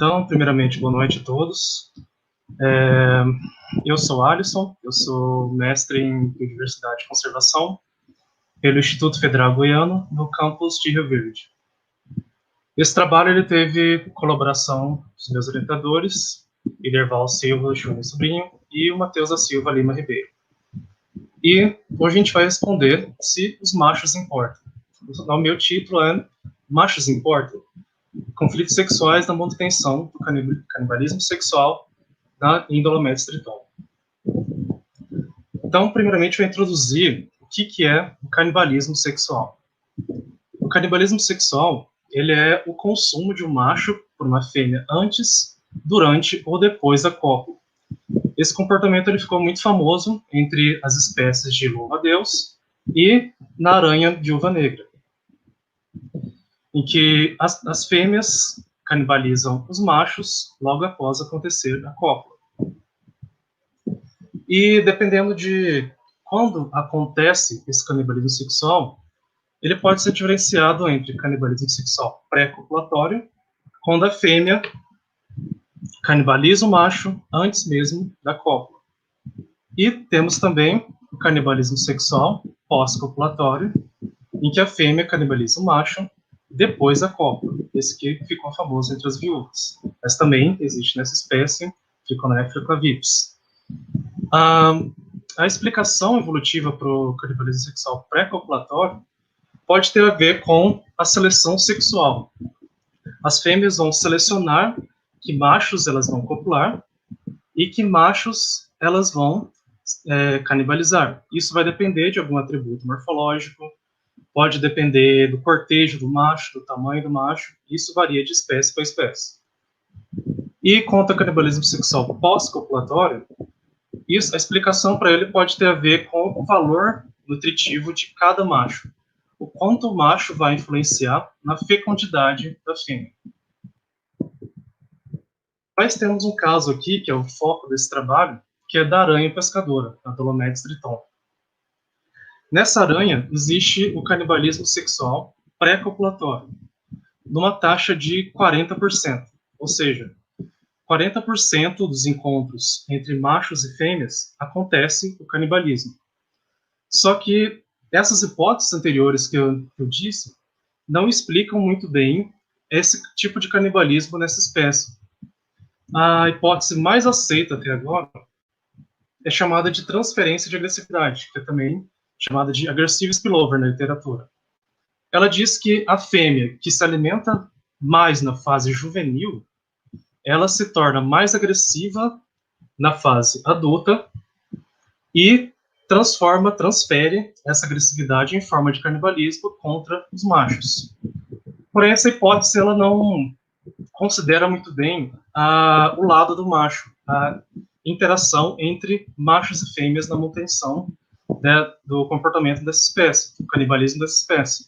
Então, primeiramente, boa noite a todos. Eu sou Alisson, eu sou mestre em Biodiversidade e Conservação pelo Instituto Federal Goiano, no campus de Rio Verde. Esse trabalho ele teve colaboração dos meus orientadores, Iderval Silva Júnior Sobrinho e o Matheus da Silva Lima Ribeiro. E hoje a gente vai responder se os machos importam. O meu título é Machos Importam? Conflitos sexuais na manutenção do canibalismo sexual em Dolomites Triton. Então, primeiramente, eu vou introduzir o que é o canibalismo sexual. O canibalismo sexual, ele é o consumo de um macho por uma fêmea antes, durante ou depois da cópula. Esse comportamento ele ficou muito famoso entre as espécies de louva-a-Deus e na aranha viúva negra, em que as fêmeas canibalizam os machos logo após acontecer a cópula. E dependendo de quando acontece esse canibalismo sexual, ele pode ser diferenciado entre canibalismo sexual pré-copulatório, quando a fêmea canibaliza o macho antes mesmo da cópula. E temos também o canibalismo sexual pós-copulatório, em que a fêmea canibaliza o macho depois da cópula. Esse que ficou famoso entre as viúvas. Mas também existe nessa espécie, Trichonephila vips. A explicação evolutiva para o canibalismo sexual pré-copulatório pode ter a ver com a seleção sexual. As fêmeas vão selecionar que machos elas vão copular e que machos elas vão canibalizar. Isso vai depender de algum atributo morfológico, pode depender do cortejo do macho, do tamanho do macho, isso varia de espécie para espécie. E quanto ao canibalismo sexual pós-copulatório, a explicação para ele pode ter a ver com o valor nutritivo de cada macho, o quanto o macho vai influenciar na fecundidade da fêmea. Nós temos um caso aqui, que é o foco desse trabalho, que é da aranha pescadora, a Dolomites triton. Nessa aranha, existe o canibalismo sexual pré-copulatório, numa taxa de 40%, ou seja, 40% dos encontros entre machos e fêmeas acontece o canibalismo. Só que essas hipóteses anteriores que eu disse não explicam muito bem esse tipo de canibalismo nessa espécie. A hipótese mais aceita até agora é chamada de transferência de agressividade, que é também chamada de aggressive spillover na literatura. Ela diz que a fêmea que se alimenta mais na fase juvenil, ela se torna mais agressiva na fase adulta e transfere essa agressividade em forma de canibalismo contra os machos. Porém, essa hipótese ela não considera muito bem o lado do macho, a interação entre machos e fêmeas na manutenção do comportamento dessa espécie, do canibalismo dessa espécie.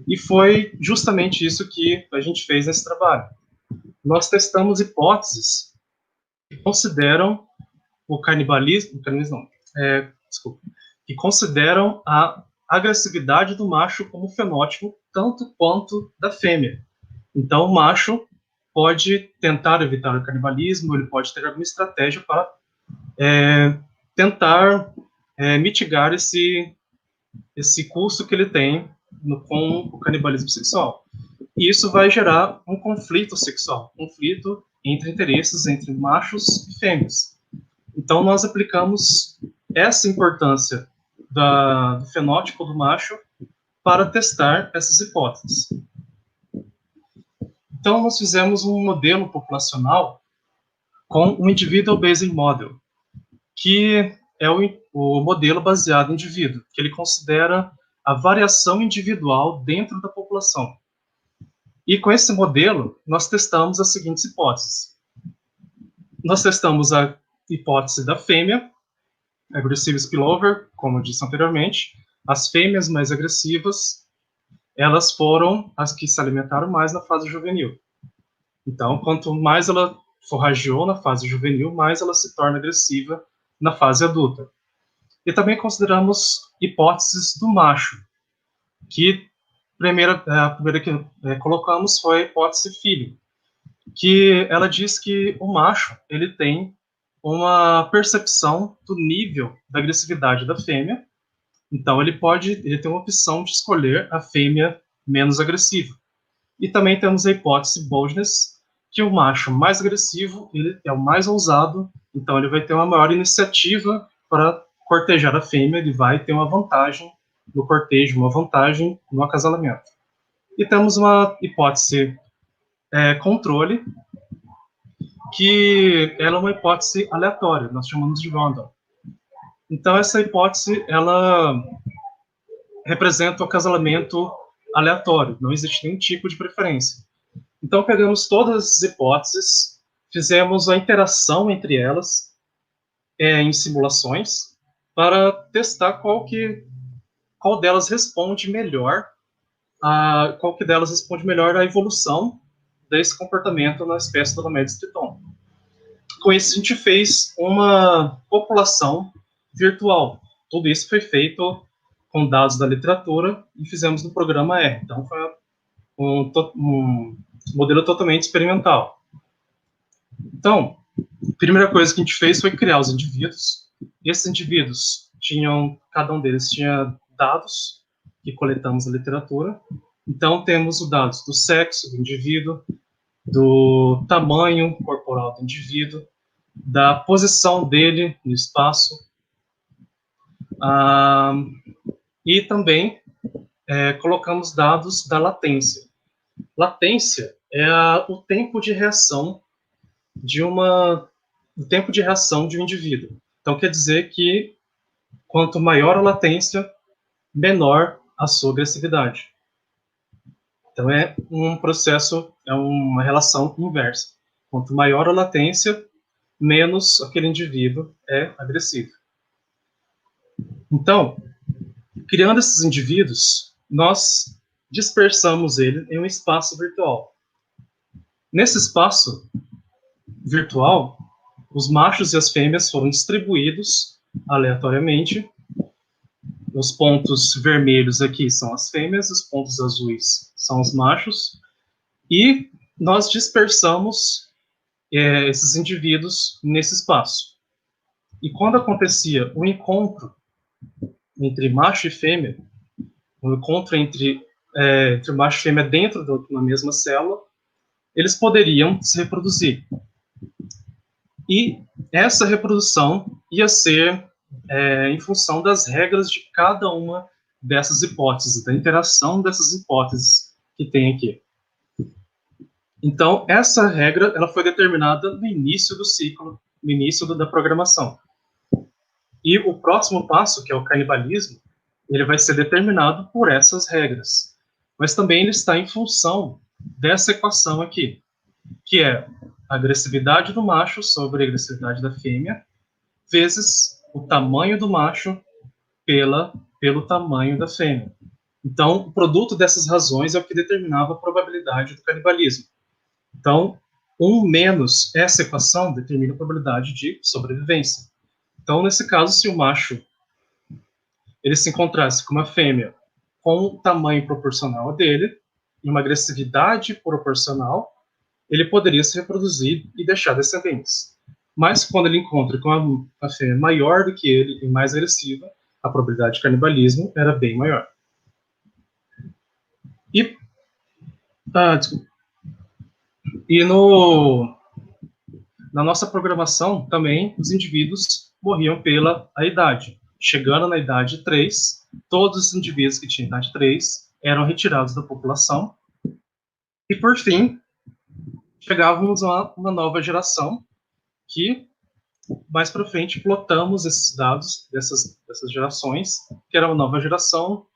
E foi justamente isso que a gente fez nesse trabalho. Nós testamos hipóteses que consideram que consideram a agressividade do macho como fenótipo tanto quanto da fêmea. Então, o macho pode tentar evitar o canibalismo, ele pode ter alguma estratégia para tentar mitigar esse custo que ele tem com o canibalismo sexual. E isso vai gerar um conflito sexual, conflito entre interesses entre machos e fêmeas. Então, nós aplicamos essa importância do fenótipo do macho para testar essas hipóteses. Então, nós fizemos um modelo populacional com o Individual Based Model, que é o modelo baseado em indivíduo, que ele considera a variação individual dentro da população. E com esse modelo, nós testamos as seguintes hipóteses. Nós testamos a hipótese da fêmea, aggressive spillover, como eu disse anteriormente. As fêmeas mais agressivas, elas foram as que se alimentaram mais na fase juvenil. Então, quanto mais ela forrageou na fase juvenil, mais ela se torna agressiva na fase adulta. E também consideramos hipóteses do macho, que a primeira que colocamos foi a hipótese filho, que ela diz que o macho ele tem uma percepção do nível da agressividade da fêmea, então ele tem uma opção de escolher a fêmea menos agressiva. E também temos a hipótese boldness, que o macho mais agressivo ele é o mais ousado, então ele vai ter uma maior iniciativa para cortejar a fêmea, ele vai ter uma vantagem no cortejo, uma vantagem no acasalamento. E temos uma hipótese controle, que ela é uma hipótese aleatória, nós chamamos de random. Então essa hipótese ela representa o acasalamento aleatório, não existe nenhum tipo de preferência. Então pegamos todas as hipóteses, fizemos a interação entre elas em simulações para testar qual delas responde melhor qual que delas responde melhor à evolução desse comportamento na espécie do Lamedes triton. Com isso, a gente fez uma população virtual. Tudo isso foi feito com dados da literatura e fizemos no programa R. Então, foi um modelo totalmente experimental. Então, a primeira coisa que a gente fez foi criar os indivíduos. E esses indivíduos cada um deles tinha dados que coletamos da literatura. Então, temos os dados do sexo do indivíduo, do tamanho corporal do indivíduo, da posição dele no espaço, e também colocamos dados da latência. Latência é o tempo de reação o tempo de reação de um indivíduo. Então quer dizer que quanto maior a latência, menor a sua agressividade. Então é um processo, é uma relação inversa. Quanto maior a latência, menos aquele indivíduo é agressivo. Então, criando esses indivíduos, nós dispersamos ele em um espaço virtual. Nesse espaço virtual, os machos e as fêmeas foram distribuídos aleatoriamente. Os pontos vermelhos aqui são as fêmeas, os pontos azuis são os machos, e nós dispersamos esses indivíduos nesse espaço. E quando acontecia o encontro entre macho e fêmea, o encontro entre macho e fêmea dentro de uma mesma célula, eles poderiam se reproduzir. E essa reprodução ia ser em função das regras de cada uma dessas hipóteses, da interação dessas hipóteses que tem aqui. Então, essa regra ela foi determinada no início do ciclo, no início da programação. E o próximo passo, que é o canibalismo, ele vai ser determinado por essas regras. Mas também ele está em função dessa equação aqui, que é a agressividade do macho sobre a agressividade da fêmea, vezes o tamanho do macho pelo tamanho da fêmea. Então, o produto dessas razões é o que determinava a probabilidade do canibalismo. Então, 1 menos essa equação determina a probabilidade de sobrevivência. Então, nesse caso, se o macho ele se encontrasse com uma fêmea com um tamanho proporcional a dele e uma agressividade proporcional, ele poderia se reproduzir e deixar descendentes. Mas quando ele encontra com uma fêmea maior do que ele e mais agressiva, a probabilidade de canibalismo era bem maior. E, na nossa programação também os indivíduos morriam pela idade. Chegando na idade 3, todos os indivíduos que tinham idade 3 eram retirados da população. E por fim, chegávamos a uma nova geração que mais para frente plotamos esses dados dessas gerações, que era uma nova geração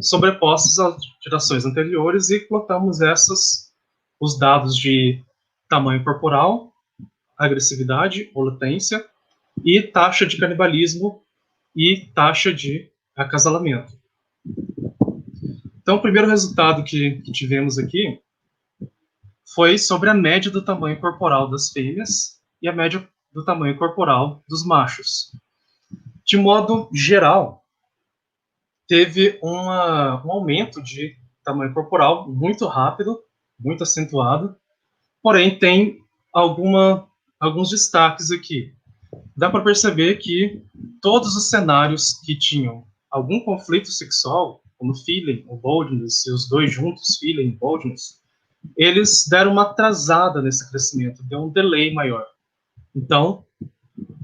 sobrepostos às gerações anteriores, e plotamos os dados de tamanho corporal, agressividade ou latência, e taxa de canibalismo e taxa de acasalamento. Então, o primeiro resultado que tivemos aqui foi sobre a média do tamanho corporal das fêmeas e a média do tamanho corporal dos machos. De modo geral, teve um aumento de tamanho corporal muito rápido, muito acentuado, Porém, tem alguns destaques aqui. Dá para perceber que todos os cenários que tinham algum conflito sexual, como Phelan ou Boldness, e os dois juntos, Phelan e Boldness, eles deram uma atrasada nesse crescimento, deu um delay maior. Então,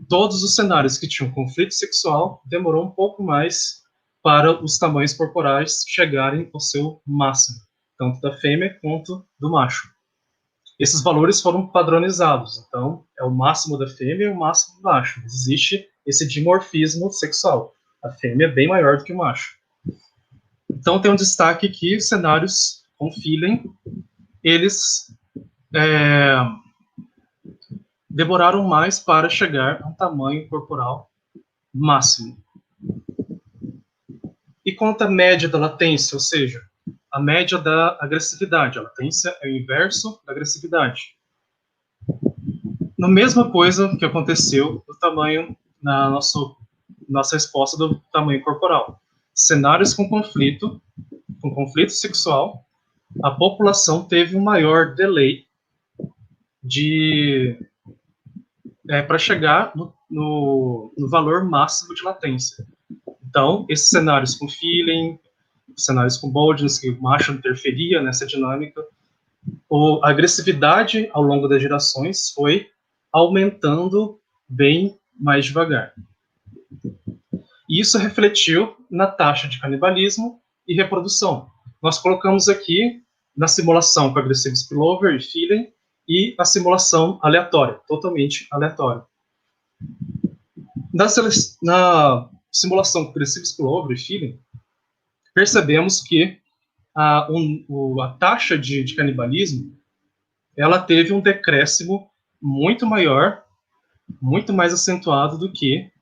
todos os cenários que tinham conflito sexual demorou um pouco mais para os tamanhos corporais chegarem ao seu máximo, tanto da fêmea quanto do macho. Esses valores foram padronizados, então é o máximo da fêmea e o máximo do macho. Existe esse dimorfismo sexual. A fêmea é bem maior do que o macho. Então tem um destaque aqui, cenários com Phelan, eles demoraram mais para chegar a um tamanho corporal máximo. E quanto à média da latência, ou seja, a média da agressividade. A latência é o inverso da agressividade. Na mesma coisa que aconteceu no tamanho, na nossa resposta do tamanho corporal. Cenários com conflito sexual, a população teve um maior delay para chegar no valor máximo de latência. Então, esses cenários com Phelan, cenários com Boldness, que o macho interferia nessa dinâmica, a agressividade ao longo das gerações foi aumentando bem mais devagar. E isso refletiu na taxa de canibalismo e reprodução. Nós colocamos aqui na simulação com agressivo spillover e Phelan e a simulação aleatória, totalmente aleatória. Na simulação com agressivo spillover e Phelan, percebemos que a taxa de canibalismo ela teve um decréscimo muito maior, muito mais acentuado do que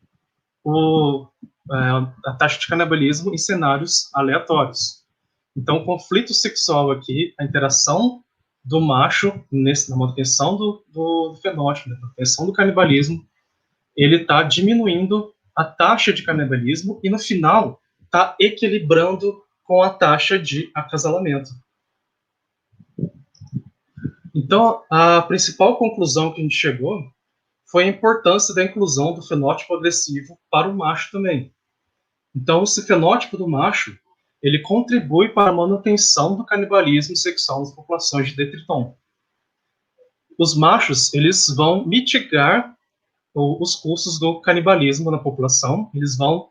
a taxa de canibalismo em cenários aleatórios. Então, o conflito sexual aqui, a interação do macho na manutenção do fenótipo, na manutenção do canibalismo, ele está diminuindo a taxa de canibalismo e, no final, está equilibrando com a taxa de acasalamento. Então, a principal conclusão que a gente chegou foi a importância da inclusão do fenótipo agressivo para o macho também. Então, esse fenótipo do macho, ele contribui para a manutenção do canibalismo sexual nas populações de detriton. Os machos, eles vão mitigar os custos do canibalismo na população, eles vão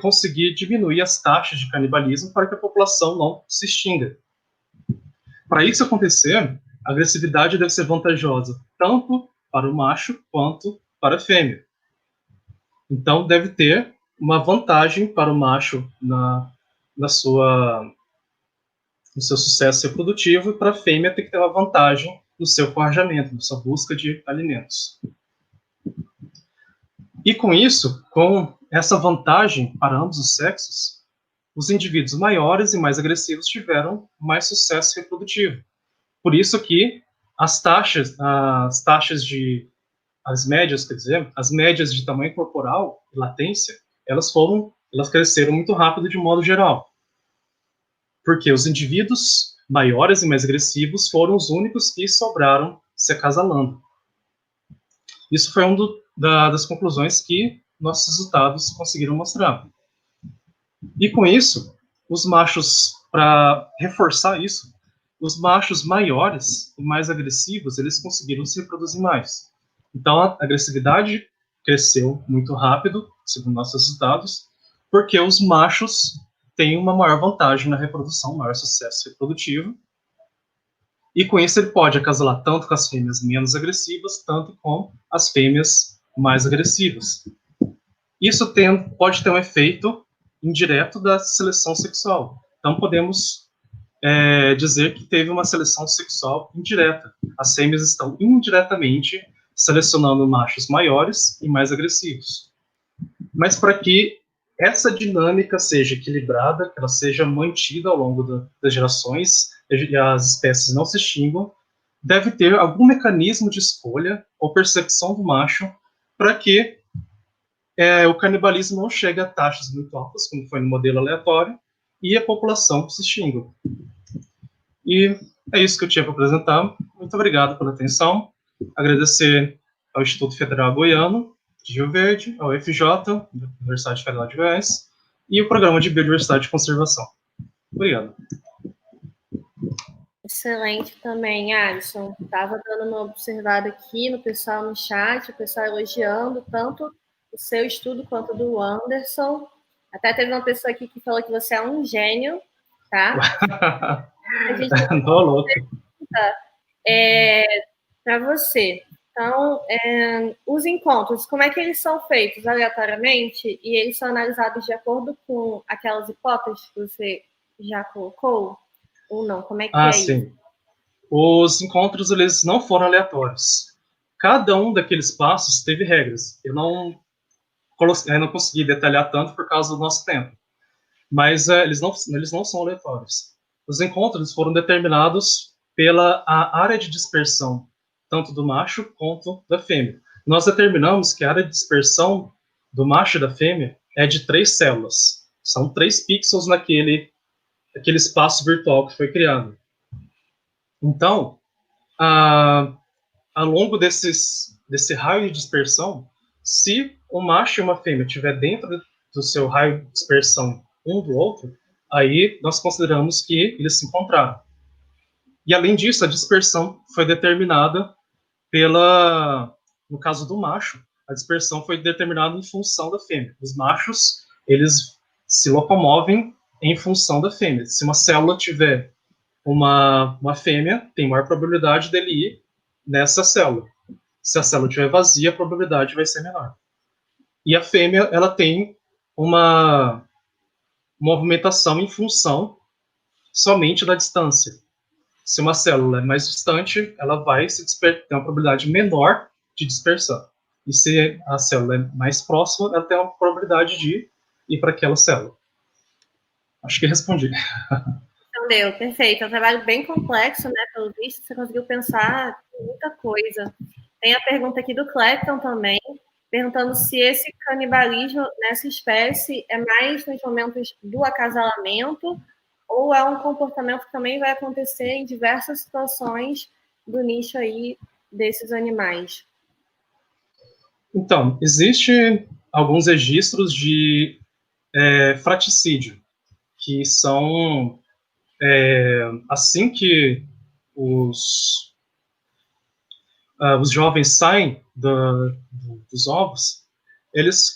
conseguir diminuir as taxas de canibalismo para que a população não se extinga. Para isso acontecer, a agressividade deve ser vantajosa tanto para o macho quanto para a fêmea. Então, deve ter uma vantagem para o macho no seu sucesso reprodutivo, e para a fêmea tem que ter uma vantagem no seu forrajamento, na sua busca de alimentos. E com isso, com essa vantagem para ambos os sexos, os indivíduos maiores e mais agressivos tiveram mais sucesso reprodutivo. Por isso que as médias de tamanho corporal e latência, elas cresceram muito rápido de modo geral. Porque os indivíduos maiores e mais agressivos foram os únicos que sobraram se acasalando. Isso foi uma das conclusões que nossos resultados conseguiram mostrar. E com isso, os machos, para reforçar isso, os machos maiores e mais agressivos, eles conseguiram se reproduzir mais. Então, a agressividade cresceu muito rápido, segundo nossos resultados, porque os machos têm uma maior vantagem na reprodução, maior sucesso reprodutivo. E com isso ele pode acasalar tanto com as fêmeas menos agressivas, tanto com as fêmeas mais agressivas. Isso pode ter um efeito indireto da seleção sexual. Então podemos dizer que teve uma seleção sexual indireta. As fêmeas estão indiretamente selecionando machos maiores e mais agressivos. Mas para que essa dinâmica seja equilibrada, que ela seja mantida ao longo das gerações, e as espécies não se extinguam, deve ter algum mecanismo de escolha ou percepção do macho para que o canibalismo não chegue a taxas muito altas, como foi no modelo aleatório, e a população se extinga. E É isso que eu tinha para apresentar. Muito obrigado pela atenção. Agradecer ao Instituto Federal Goiano de Rio Verde, ao FJ, Universidade Federal de Goiás, e o Programa de Biodiversidade e Conservação. Obrigado. Excelente também, Alisson. Estava dando uma observada aqui no pessoal no chat, o pessoal elogiando tanto o seu estudo quanto do Anderson. Até teve uma pessoa aqui que falou que você é um gênio, tá? A gente tem Tô louco. para você. Então, os encontros, como é que eles são feitos aleatoriamente e eles são analisados de acordo com aquelas hipóteses que você já colocou? Ou não? Como é que é sim. isso? Os encontros, eles não foram aleatórios. Cada um daqueles passos teve regras. Eu não consegui detalhar tanto por causa do nosso tempo. Mas eles não são aleatórios. Os encontros foram determinados pela a área de dispersão, tanto do macho quanto da fêmea. Nós determinamos que a área de dispersão do macho e da fêmea é de 3 células. São 3 pixels naquele espaço virtual que foi criado. Então, ao longo desse raio de dispersão, se o macho e uma fêmea estiver dentro do seu raio de dispersão um do outro, aí nós consideramos que eles se encontraram. E além disso, a dispersão foi determinada no caso do macho, a dispersão foi determinada em função da fêmea. Os machos, eles se locomovem em função da fêmea. Se uma célula tiver uma fêmea, tem maior probabilidade dele ir nessa célula. Se a célula estiver vazia, a probabilidade vai ser menor. E a fêmea, ela tem uma movimentação em função somente da distância. Se uma célula é mais distante, ela vai ter uma probabilidade menor de dispersão. E se a célula é mais próxima, ela tem uma probabilidade de ir para aquela célula. Acho que respondi. Entendeu? Perfeito. É um trabalho bem complexo, né? Pelo visto, você conseguiu pensar em muita coisa. Tem a pergunta aqui do Clepton também, perguntando se esse canibalismo nessa espécie é mais nos momentos do acasalamento ou é um comportamento que também vai acontecer em diversas situações do nicho aí desses animais. Então, existe alguns registros de fraticídio, que são assim que os jovens saem dos ovos, eles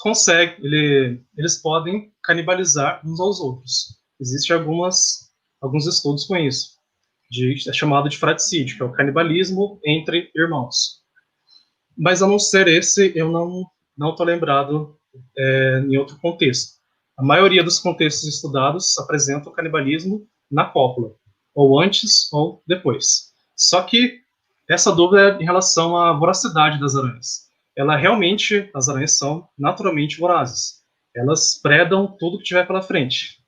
podem canibalizar uns aos outros. Existem alguns estudos com isso, é chamado de fraticídio, que é o canibalismo entre irmãos. Mas a não ser esse, eu não estou lembrado em outro contexto. A maioria dos contextos estudados apresenta o canibalismo na cópula, ou antes ou depois. Só que essa dúvida é em relação à voracidade das aranhas. As aranhas são naturalmente vorazes. Elas predam tudo que tiver pela frente.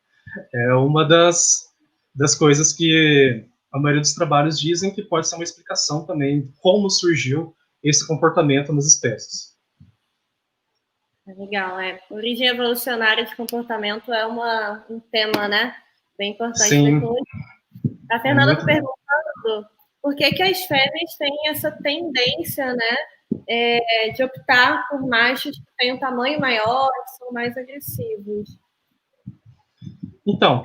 É uma das coisas que a maioria dos trabalhos dizem que pode ser uma explicação também de como surgiu esse comportamento nas espécies. Legal, Origem evolucionária de comportamento é um tema, né? Bem importante da ecologia. A Fernanda está perguntando por que as fêmeas têm essa tendência, né, de optar por machos que têm um tamanho maior, que são mais agressivos. Então,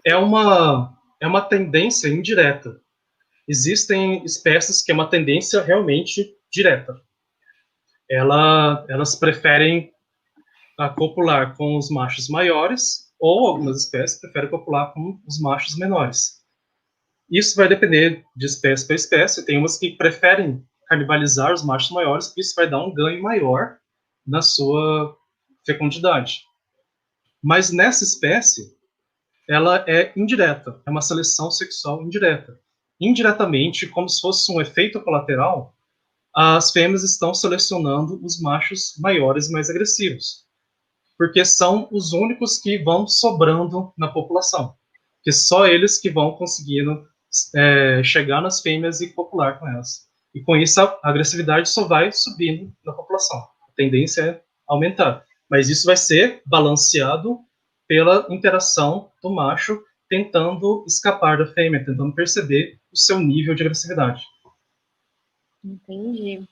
é uma tendência indireta. Existem espécies que é uma tendência realmente direta. Elas preferem copular com os machos maiores, ou algumas espécies preferem copular com os machos menores. Isso vai depender de espécie para espécie. Tem umas que preferem canibalizar os machos maiores, porque isso vai dar um ganho maior na sua fecundidade. Mas nessa espécie, ela é indireta, é uma seleção sexual indireta. Indiretamente, como se fosse um efeito colateral, as fêmeas estão selecionando os machos maiores e mais agressivos, porque são os únicos que vão sobrando na população, que só eles que vão conseguindo chegar nas fêmeas e copular com elas. E com isso a agressividade só vai subindo na população. A tendência é aumentar. Mas isso vai ser balanceado pela interação do macho tentando escapar da fêmea, tentando perceber o seu nível de agressividade. Entendi.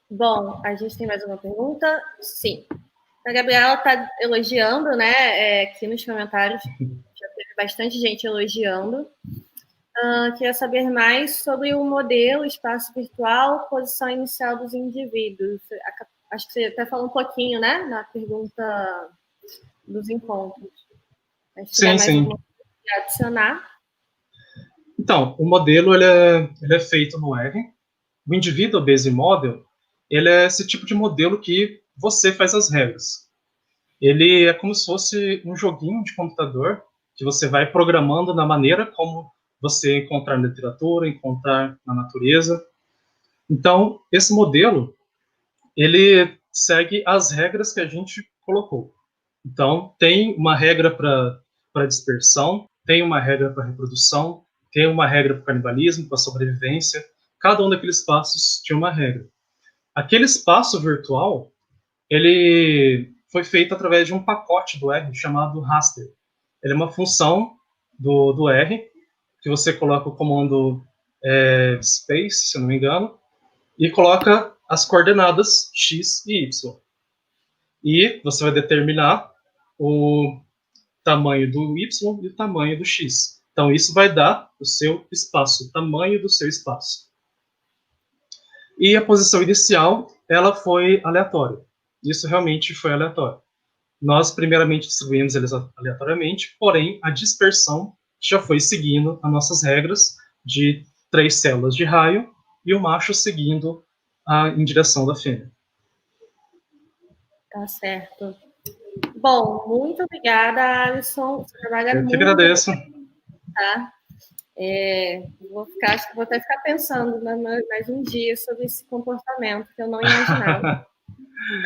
Bom, a gente tem mais uma pergunta? Sim. A Gabriela está elogiando, né? Aqui nos comentários já teve bastante gente elogiando. Queria saber mais sobre o modelo, espaço virtual, posição inicial dos indivíduos. Acho que você até falou um pouquinho, né? Na pergunta dos encontros. Se tiver mais alguma coisa a adicionar. Então, o modelo ele é feito no R. O Individual Based Model, ele é esse tipo de modelo que você faz as regras. Ele é como se fosse um joguinho de computador que você vai programando da maneira como você encontrar na literatura, encontrar na natureza. Então, esse modelo, ele segue as regras que a gente colocou. Então, tem uma regra para dispersão, tem uma regra para reprodução, tem uma regra para canibalismo, para sobrevivência. Cada um daqueles passos tinha uma regra. Aquele espaço virtual, ele foi feito através de um pacote do R chamado raster. Ele é uma função do R, que você coloca o comando space, se eu não me engano, e coloca as coordenadas x e y. E você vai determinar o tamanho do y e o tamanho do x. Então, isso vai dar o seu espaço, o tamanho do seu espaço. E a posição inicial, ela foi aleatória. Isso realmente foi aleatório. Nós, primeiramente, distribuímos eles aleatoriamente, porém, a dispersão já foi seguindo as nossas regras de 3 células de raio e o macho seguindo em direção da fêmea. Tá certo. Bom, muito obrigada, Alisson. Você trabalha Eu que agradeço. Tá? Acho que vou até ficar pensando mais um dia sobre esse comportamento que eu não imaginava.